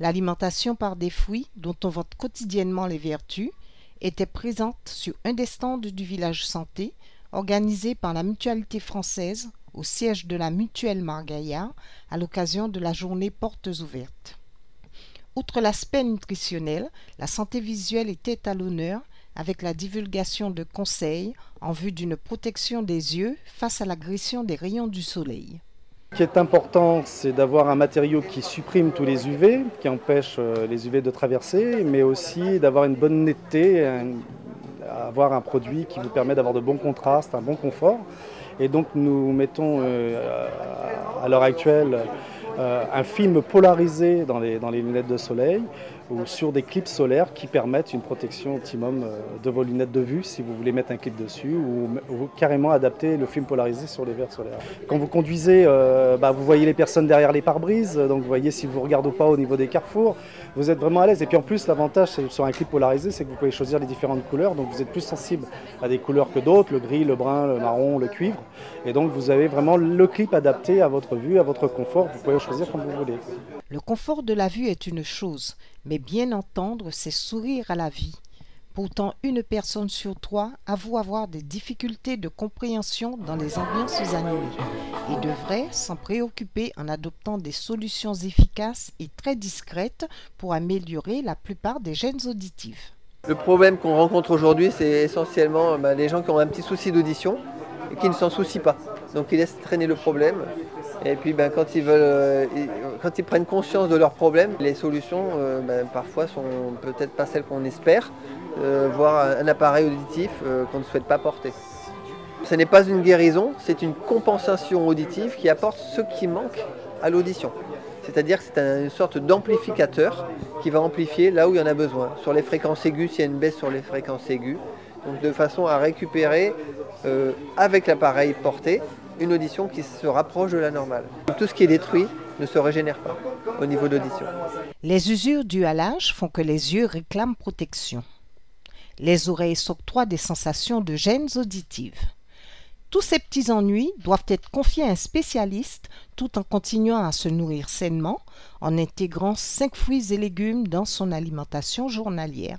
L'alimentation par des fruits, dont on vante quotidiennement les vertus, était présente sur un des stands du village santé, organisé par la Mutualité française au siège de la Mutuelle Margaillard à l'occasion de la journée Portes ouvertes. Outre l'aspect nutritionnel, la santé visuelle était à l'honneur avec la divulgation de conseils en vue d'une protection des yeux face à l'agression des rayons du soleil. Ce qui est important, c'est d'avoir un matériau qui supprime tous les UV, qui empêche les UV de traverser, mais aussi d'avoir une bonne netteté, avoir un produit qui vous permet d'avoir de bons contrastes, un bon confort. Et donc nous mettons à l'heure actuelle un film polarisé dans les lunettes de soleil ou sur des clips solaires qui permettent une protection optimum de vos lunettes de vue si vous voulez mettre un clip dessus ou carrément adapter le film polarisé sur les verres solaires. Quand vous conduisez, vous voyez les personnes derrière les pare-brises, donc vous voyez si vous regardez ou pas au niveau des carrefours, vous êtes vraiment à l'aise. Et puis en plus l'avantage sur un clip polarisé, c'est que vous pouvez choisir les différentes couleurs, donc vous êtes plus sensible à des couleurs que d'autres, le gris, le brun, le marron, le cuivre. Et donc vous avez vraiment le clip adapté à votre vue, à votre confort, vous pouvez choisir comme vous voulez. Le confort de la vue est une chose, mais bien entendre, c'est sourire à la vie. Pourtant, une personne sur trois avoue avoir des difficultés de compréhension dans les ambiances animées et devrait s'en préoccuper en adoptant des solutions efficaces et très discrètes pour améliorer la plupart des gènes auditifs. Le problème qu'on rencontre aujourd'hui, c'est essentiellement les gens qui ont un petit souci d'audition et qui ne s'en soucient pas. Donc ils laissent traîner le problème. Et puis quand ils prennent conscience de leurs problèmes, les solutions parfois sont peut-être pas celles qu'on espère, voire un appareil auditif qu'on ne souhaite pas porter. Ce n'est pas une guérison, c'est une compensation auditive qui apporte ce qui manque à l'audition. C'est-à-dire que c'est une sorte d'amplificateur qui va amplifier là où il y en a besoin. Sur les fréquences aiguës, s'il y a une baisse sur les fréquences aiguës, donc de façon à récupérer avec l'appareil porté une audition qui se rapproche de la normale. Tout ce qui est détruit ne se régénère pas au niveau d'audition. Les usures dues à l'âge font que les yeux réclament protection. Les oreilles s'octroient des sensations de gênes auditives. Tous ces petits ennuis doivent être confiés à un spécialiste tout en continuant à se nourrir sainement en intégrant 5 fruits et légumes dans son alimentation journalière.